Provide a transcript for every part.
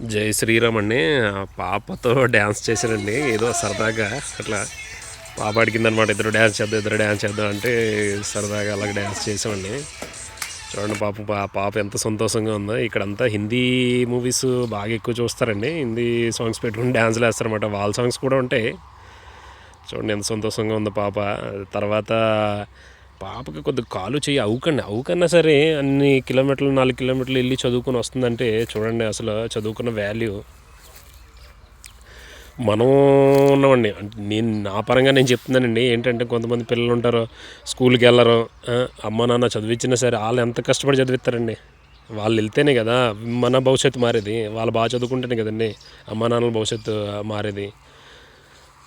జై శ్రీరామ్ అండి. పాపతో డ్యాన్స్ చేశానండి ఏదో సరదాగా అట్లా. పాప అడిగిందనమాట, ఇద్దరు డ్యాన్స్ చేద్దాం అంటే సరదాగా అలాగ డ్యాన్స్ చేసామండి. చూడండి పాప ఎంత సంతోషంగా ఉందో. ఇక్కడంతా హిందీ మూవీస్ బాగా ఎక్కువ చూస్తారండి. హిందీ సాంగ్స్ పెట్టుకుని డ్యాన్స్లు వేస్తారనమాట. వాళ్ళ సాంగ్స్ కూడా ఉంటాయి. చూడండి ఎంత సంతోషంగా ఉందో పాప. తర్వాత పాపకి కొద్దిగా కాలు చెయ్యి అవుకన్నా సరే అన్ని కిలోమీటర్లు 4 కిలోమీటర్లు వెళ్ళి చదువుకొని వస్తుందంటే చూడండి అసలు చదువుకున్న వాల్యూ. మనం ఉన్నామండి అంటే నా పరంగా నేను చెప్తున్నానండి. ఏంటంటే కొంతమంది పిల్లలు ఉంటారు, స్కూల్కి వెళ్ళరు, అమ్మ నాన్న చదివించినా సరే వాళ్ళు ఎంత కష్టపడి చదివిస్తారండి. వాళ్ళు వెళ్తేనే కదా మన భవిష్యత్తు మారేది. వాళ్ళు బాగా చదువుకుంటేనే కదండి అమ్మ నాన్నల భవిష్యత్తు మారేది.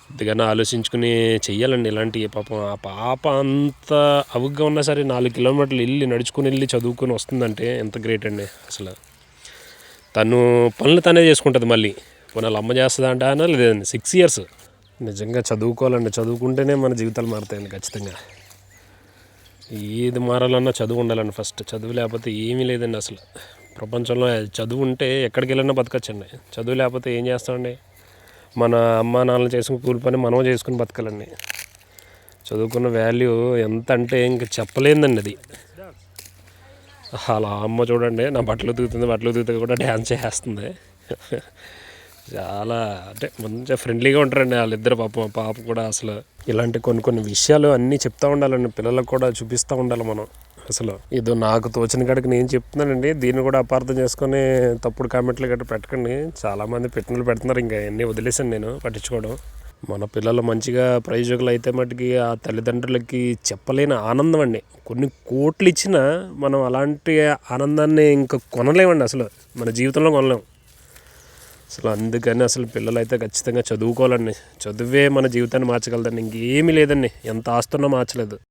కొద్దిగానే ఆలోచించుకుని చెయ్యాలండి ఇలాంటివి. పాపం ఆ పాప అంత అవుగ్గా ఉన్నా సరే 4 కిలోమీటర్లు నడుచుకుని వెళ్ళి చదువుకొని వస్తుందంటే ఎంత గ్రేట్ అండి అసలు. తను పనులు తనే చేసుకుంటుంది. మళ్ళీ పోనీ వాళ్ళ అమ్మ చేస్తుందా అంటే అన్నా లేదండి. 6 ఇయర్స్ నిజంగా చదువుకోవాలండి. చదువుకుంటేనే మన జీవితాలు మారుతాయండి ఖచ్చితంగా. ఏది మారాలన్నా చదువు ఉండాలండి ఫస్ట్. చదువు లేకపోతే ఏమీ లేదండి అసలు. ప్రపంచంలో చదువు ఉంటే ఎక్కడికి వెళ్ళినా బతకచ్చండి. చదువు లేకపోతే ఏం చేస్తామండి? మన అమ్మ నాన్నలు చేసుకుని కూలి పని మనం చేసుకుని బతకాలండి. చదువుకున్న వాల్యూ ఎంత అంటే ఇంక చెప్పలేదండి అది. అలా అమ్మ చూడండి నా బట్టలు ఉతుకుతుంది కూడా డ్యాన్స్ చేస్తుంది. చాలా అంటే మంచిగా ఫ్రెండ్లీగా ఉంటారండి వాళ్ళిద్దరు. పాప కూడా అసలు ఇలాంటి కొన్ని విషయాలు అన్నీ చెప్తూ ఉండాలండి. పిల్లలకు కూడా చూపిస్తూ ఉండాలి మనం. అసలు ఇది నాకు తోచిన కాడికి నేను చెప్తున్నానండి. దీన్ని కూడా అపార్థం చేసుకొని తప్పుడు కామెంట్లు గట్రా పెట్టకండి. చాలామంది పెట్టినలు పెడుతున్నారు. ఇంకా అన్నీ వదిలేసాను నేను పట్టించుకోవడం. మన పిల్లలు మంచిగా ప్రయోజకులు అయితే మటుకి ఆ తల్లిదండ్రులకి చెప్పలేని ఆనందం అండి. కొన్ని కోట్లు ఇచ్చినా మనం అలాంటి ఆనందాన్ని ఇంకా కొనలేమండి. అసలు మన జీవితంలో కొనలేం అసలు. అందుకని అసలు పిల్లలు అయితే ఖచ్చితంగా చదువుకోవాలండి. చదువే మన జీవితాన్ని మార్చగలదండి. ఇంకేమీ లేదండి. ఎంత ఆస్తున్నా మార్చలేదు.